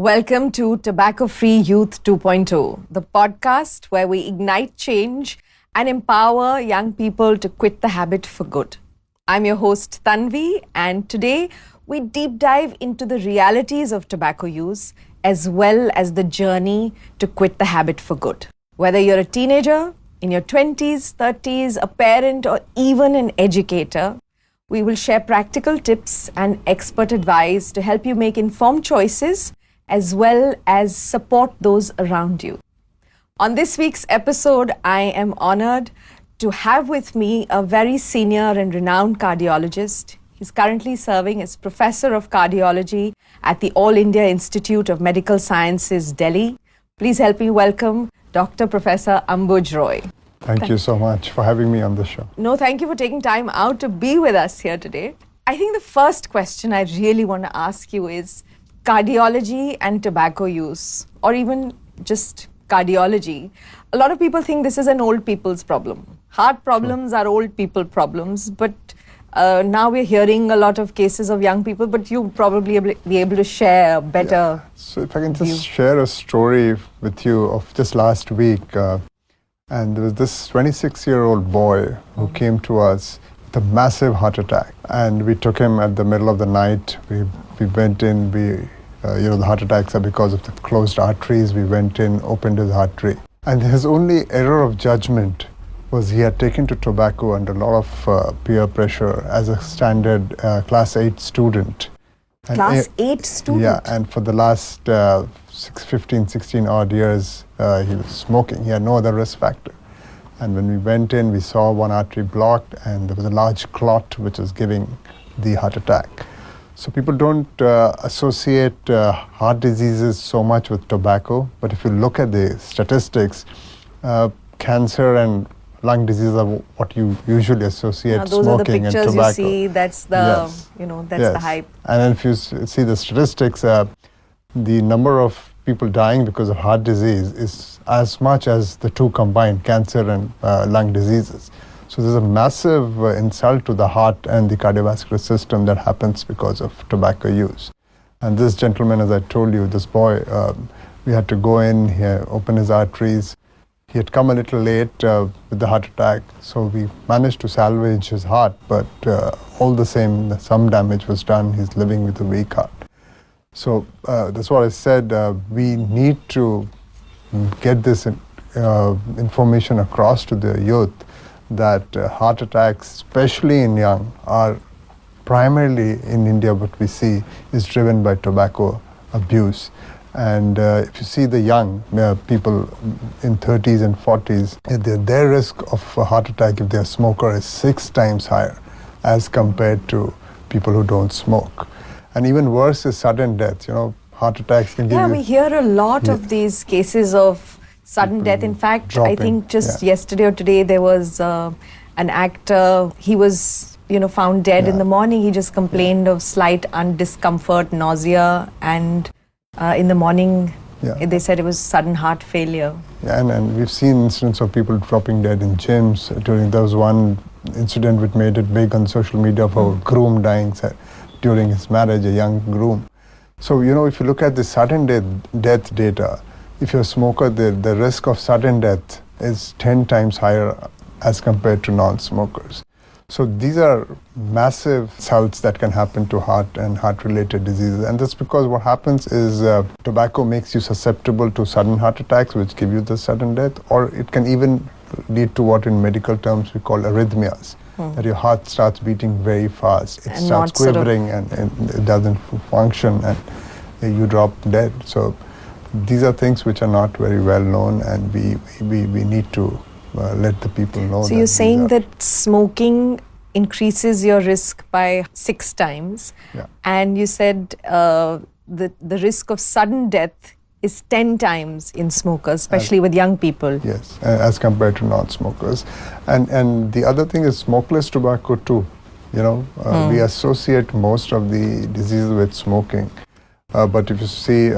Welcome to Tobacco Free Youth 2.0, the podcast where we ignite change and empower young people to quit the habit for good. I'm your host Tanvi, and today we deep dive into the realities of tobacco use as well as the journey to quit the habit for good. Whether you're a teenager, in your 20s, 30s, a parent, or even an educator, we will share practical tips and expert advice to help you make informed choices as well as support those around you. On this week's episode, I am honored to have with me a very senior and renowned cardiologist. He's currently serving as Professor of Cardiology at the All India Institute of Medical Sciences, Delhi. Please help me welcome Dr. Professor Ambuj Roy. Thank you so much for having me on the show. No, thank you for taking time out to be with us here today. I think the first question I really want to ask you is cardiology and tobacco use, or even just cardiology. A lot of people think this is an old people's problem. Heart problems are old people problems, but now we're hearing a lot of cases of young people, but you'll probably be able to share a better So if I can just share a story with you of just last week. And there was this 26-year-old boy who came to us with a massive heart attack. And we took him at the middle of the night. We went in, the heart attacks are because of the closed arteries. We went in, opened his artery. And his only error of judgment was he had taken to tobacco under a lot of peer pressure as a standard class 8 student. And Class 8 student? Yeah, and for the last 16 odd years, he was smoking. He had no other risk factor. And when we went in, we saw one artery blocked and there was a large clot which was giving the heart attack. So people don't associate heart diseases so much with tobacco, but if you look at the statistics, cancer and lung disease are what you usually associate those smoking are the and pictures tobacco. you see, that's the, the hype. And then if you see the statistics, the number of people dying because of heart disease is as much as the two combined, cancer and lung diseases. So there's a massive insult to the heart and the cardiovascular system that happens because of tobacco use. And this gentleman, as I told you, this boy, we had to go in here, open his arteries. He had come a little late with the heart attack, so we managed to salvage his heart, but all the same, some damage was done. He's living with a weak heart. So that's what I said, we need to get this information across to the youth that heart attacks, especially in young, are primarily in India what we see is driven by tobacco abuse. And if you see the young people in 30s and 40s, their risk of a heart attack if they're a smoker is 6 times higher as compared to people who don't smoke. And even worse is sudden death. Heart attacks can give you... Yeah, we hear a lot of these cases of sudden death. In fact, dropping. I think just yesterday or today there was an actor, he was found dead in the morning. He just complained of slight discomfort, nausea, and in the morning they said it was sudden heart failure. Yeah, and we've seen incidents of people dropping dead in gyms. There was one incident which made it big on social media of a groom dying during his marriage, a young groom. So, if you look at the sudden death data, if you're a smoker, the risk of sudden death is 10 times higher as compared to non-smokers. So these are massive insults that can happen to heart and heart-related diseases. And that's because what happens is tobacco makes you susceptible to sudden heart attacks, which give you the sudden death, or it can even lead to what in medical terms we call arrhythmias, that your heart starts beating very fast. It starts quivering and it doesn't function and you drop dead. So these are things which are not very well known, and we need to let the people know. So you're saying that smoking increases your risk by 6 times, and you said the risk of sudden death is 10 times in smokers, especially with young people. Yes, as compared to non-smokers. And the other thing is smokeless tobacco too. We associate most of the diseases with smoking. But if you see,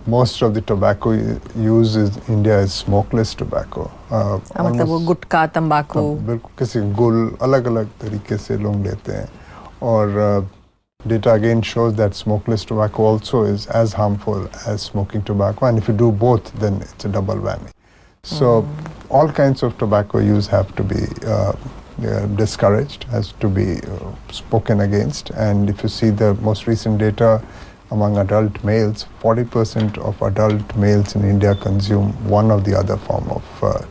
most of the tobacco used in India is smokeless tobacco. मतलब वो गुटखा तंबाकू बिल्कुल किसी गुल अलग-अलग तरीके से लोग लेते हैं और Data again shows that smokeless tobacco also is as harmful as smoking tobacco, and if you do both, then it's a double whammy. So all kinds of tobacco use have to be discouraged, has to be spoken against. And if you see the most recent data among adult males, 40% of adult males in India consume one or the other form of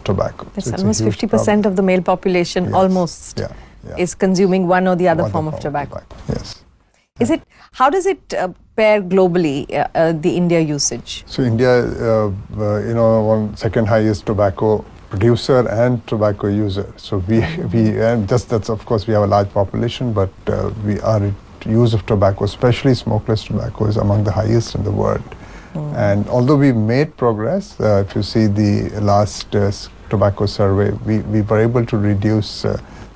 tobacco. That's So it's a almost huge 50% problem. of the male population, Yes. almost, Yeah, yeah. is consuming one or the other One form of tobacco. Yes. Is it? How does it pair globally, the India usage? So India, one second highest tobacco producer and tobacco user. So we and that's of course we have a large population, but our use of tobacco, especially smokeless tobacco, is among the highest in the world. And although we made progress, if you see the last tobacco survey, we were able to reduce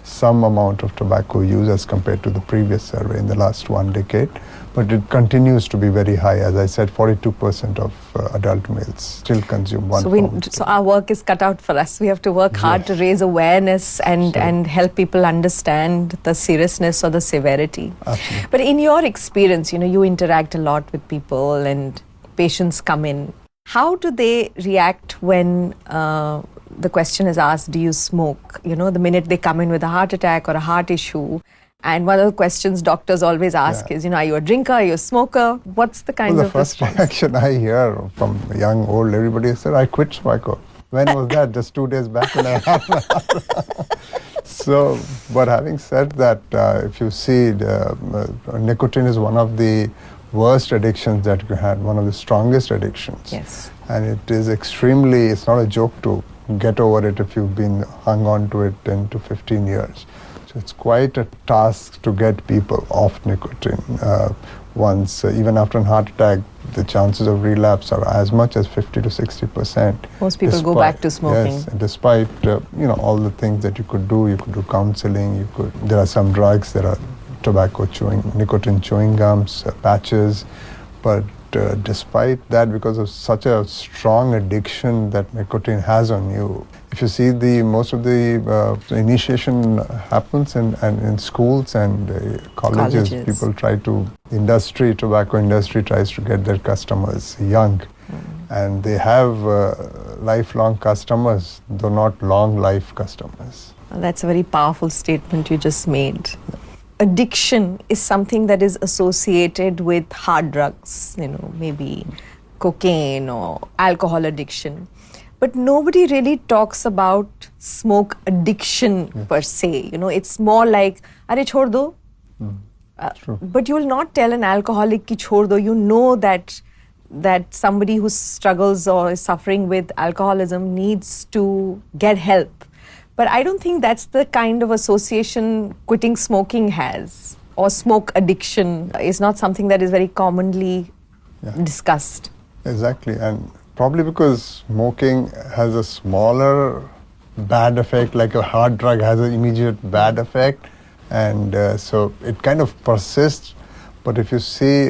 some amount of tobacco use as compared to the previous survey in the last 1 decade. But it continues to be very high. As I said, 42% of adult males still consume one form. So our work is cut out for us. We have to work hard to raise awareness and help people understand the seriousness or the severity. Absolutely. But in your experience, you interact a lot with people and patients come in. How do they react when the question is asked, do you smoke? The minute they come in with a heart attack or a heart issue. And one of the questions doctors always ask is, are you a drinker? Are you a smoker? What's the kind Well, of the first response? reaction I hear from young, old, everybody said, I quit tobacco. When was that? Just 2 days back when I had my heart. So, but having said that, if you see, nicotine is one of the worst addictions that you had, one of the strongest addictions. Yes. And it is extremely, it's not a joke to get over it if you've been hung on to it 10 to 15 years. So it's quite a task to get people off nicotine. Once, even after a heart attack, the chances of relapse are as much as 50 to 60%. Most people go back to smoking. Yes, despite all the things that you could do counseling, there are some drugs, there are nicotine chewing gums, patches, but despite that, because of such a strong addiction that nicotine has on you, if you see most of the initiation happens in schools and colleges. People try to, tobacco industry tries to get their customers young. And they have lifelong customers, though not long life customers. Well, that's a very powerful statement you just made. Addiction is something that is associated with hard drugs, maybe cocaine or alcohol addiction. But nobody really talks about smoke addiction per se. It's more like, "Arey, chhod do." True. But you will not tell an alcoholic ki chhod do. You know that somebody who struggles or is suffering with alcoholism needs to get help. But I don't think that's the kind of association quitting smoking has, or smoke addiction is not something that is very commonly discussed. Exactly, and probably because smoking has a smaller bad effect, like a hard drug has an immediate bad effect, and so it kind of persists. But if you see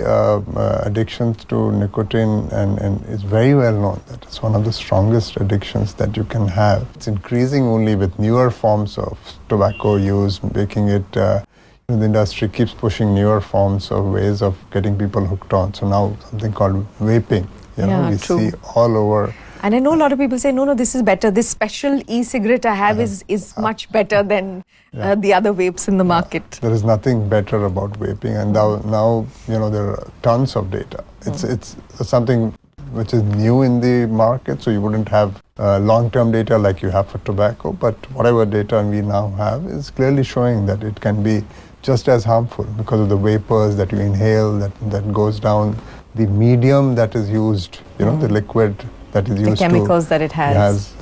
addictions to nicotine, and it's very well known that it's one of the strongest addictions that you can have. It's increasing only with newer forms of tobacco use, making it, the industry keeps pushing newer forms of ways of getting people hooked on. So now something called vaping, we true. see all over. And I know a lot of people say, no, this is better. This special e-cigarette I have is much better than the other vapes in the market. There is nothing better about vaping, and now there are tons of data. It's something which is new in the market, so you wouldn't have long-term data like you have for tobacco, but whatever data we now have is clearly showing that it can be just as harmful because of the vapors that you inhale, that goes down, the medium that is used, the liquid that is used, the chemicals that it has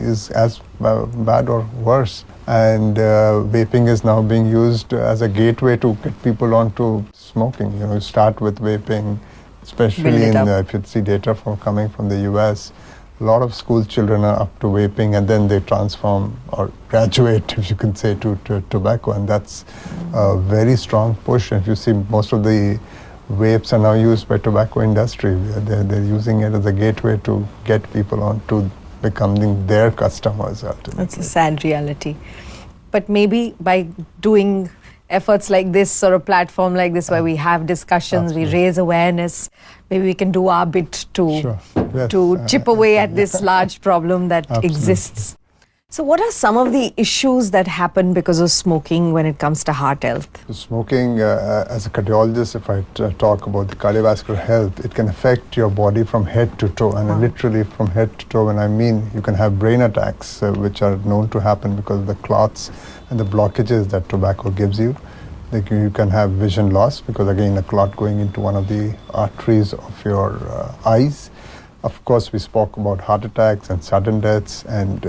is as bad or worse. And vaping is now being used as a gateway to get people onto smoking. You start with vaping, especially if you see data coming from the US. A lot of school children are up to vaping, and then they transform or graduate, if you can say, to tobacco, and that's a very strong push. If you see, most of the vapes are now used by tobacco industry. They're using it as a gateway to get people on to becoming their customers ultimately. That's a sad reality. But maybe by doing efforts like this or a platform like this where we have discussions, we raise awareness, maybe we can do our bit to Sure. Yes. chip away at this large problem that Absolutely. exists. So what are some of the issues that happen because of smoking when it comes to heart health? Smoking, as a cardiologist, if I talk about the cardiovascular health, it can affect your body from head to toe, and literally from head to toe. And I mean, you can have brain attacks, which are known to happen because of the clots and the blockages that tobacco gives you. Like you can have vision loss because, again, a clot going into one of the arteries of your eyes. Of course, we spoke about heart attacks and sudden deaths, and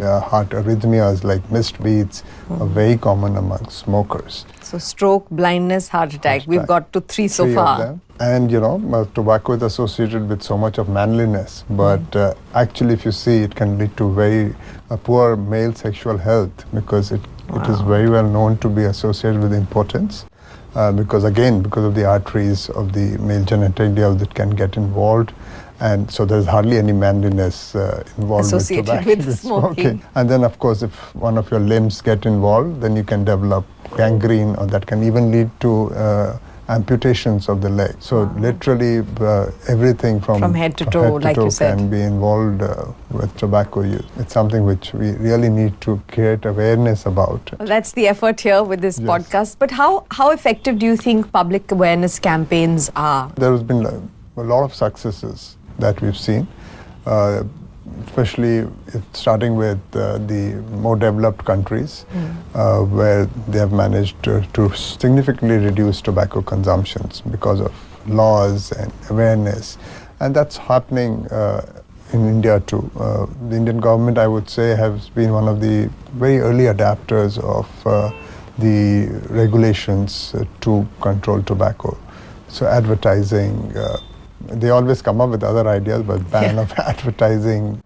heart arrhythmias like missed beats are very common among smokers. So stroke, blindness, heart attack. We've attack. got to three so Three of far. them. And tobacco is associated with so much of manliness, but actually, if you see, it can lead to very poor male sexual health because it is very well known to be associated with impotence. Because of the arteries of the male genitalia that can get involved, and so there's hardly any manliness involved Associated with tobacco, with smoking. And then, of course, if one of your limbs get involved, then you can develop gangrene, or that can even lead to amputations of the leg. So literally everything from head to toe, like you said, can be involved with tobacco use. It's something which we really need to create awareness about. Well, that's the effort here with this Yes. podcast. But how effective do you think public awareness campaigns are? There has been a lot of successes that we've seen, especially starting with the more developed countries, where they have managed to significantly reduce tobacco consumptions because of laws and awareness. And that's happening in India too. The Indian government, I would say, has been one of the very early adapters of the regulations to control tobacco. So advertising, they always come up with other ideas, but ban of advertising,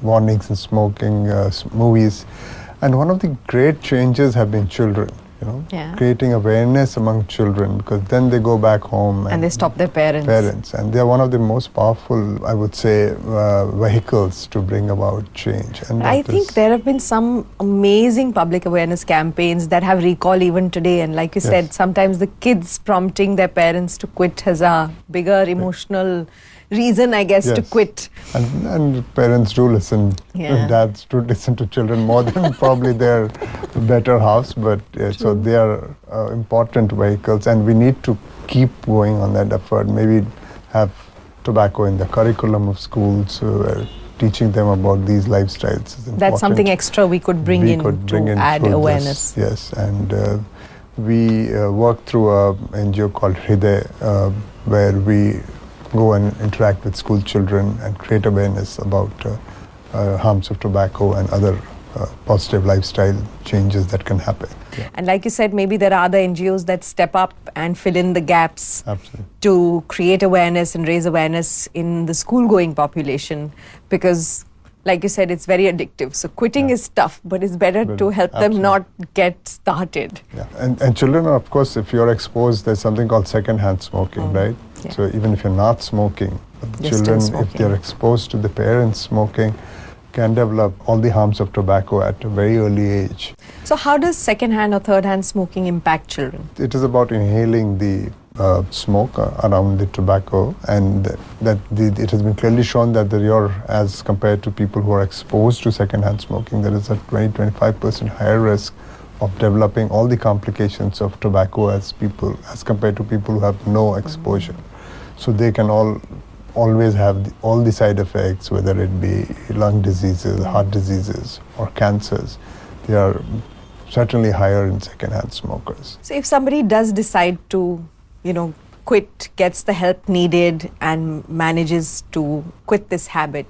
warnings and smoking, movies. And one of the great changes have been children, creating awareness among children, because then they go back home And they stop their parents. And they're one of the most powerful, I would say, vehicles to bring about change. And I that think is- there have been some amazing public awareness campaigns that have recall even today. And like you Yes. said, sometimes the kids prompting their parents to quit has a bigger emotional reason, I guess, to Yes. quit. And parents do listen, Yeah. dads do listen to children more than probably their better halves, but so they are important vehicles, and we need to keep going on that effort. Maybe have tobacco in the curriculum of schools, teaching them about these lifestyles is important. That's something extra we could bring We in could to bring in add through awareness. this, yes, and we work through a NGO called Hriday, where we go and interact with school children and create awareness about harms of tobacco and other positive lifestyle changes that can happen. Yeah, And like you said, maybe there are other NGOs that step up and fill in the gaps absolutely. to create awareness and raise awareness in the school-going population, because like you said, it's very addictive. So quitting is tough, but it's better But to help them absolutely. not get started. Yeah, and children are, of course, if you're exposed, there's something called second-hand smoking, right? Yeah. So even if you're not smoking, but the You're still children, if smoking. they're exposed to the parents smoking, can develop all the harms of tobacco at a very early age. So how does second-hand or third-hand smoking impact children? It is about inhaling the smoke around the tobacco, and it has been clearly shown that as compared to people who are exposed to second-hand smoking, there is a 20-25% higher risk of developing all the complications of tobacco as compared to people who have no exposure. So they can always have all the side effects, whether it be lung diseases, heart diseases, or cancers. They are certainly higher in second-hand smokers. So if somebody does decide to, quit, gets the help needed and manages to quit this habit,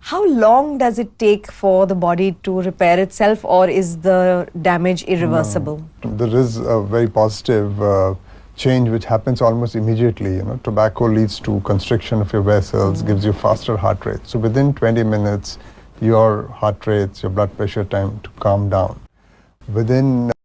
how long does it take for the body to repair itself, or is the damage irreversible? There is a very positive change which happens almost immediately. Tobacco leads to constriction of your vessels, gives you faster heart rate. So within 20 minutes, your heart rates, your blood pressure time to calm down. Within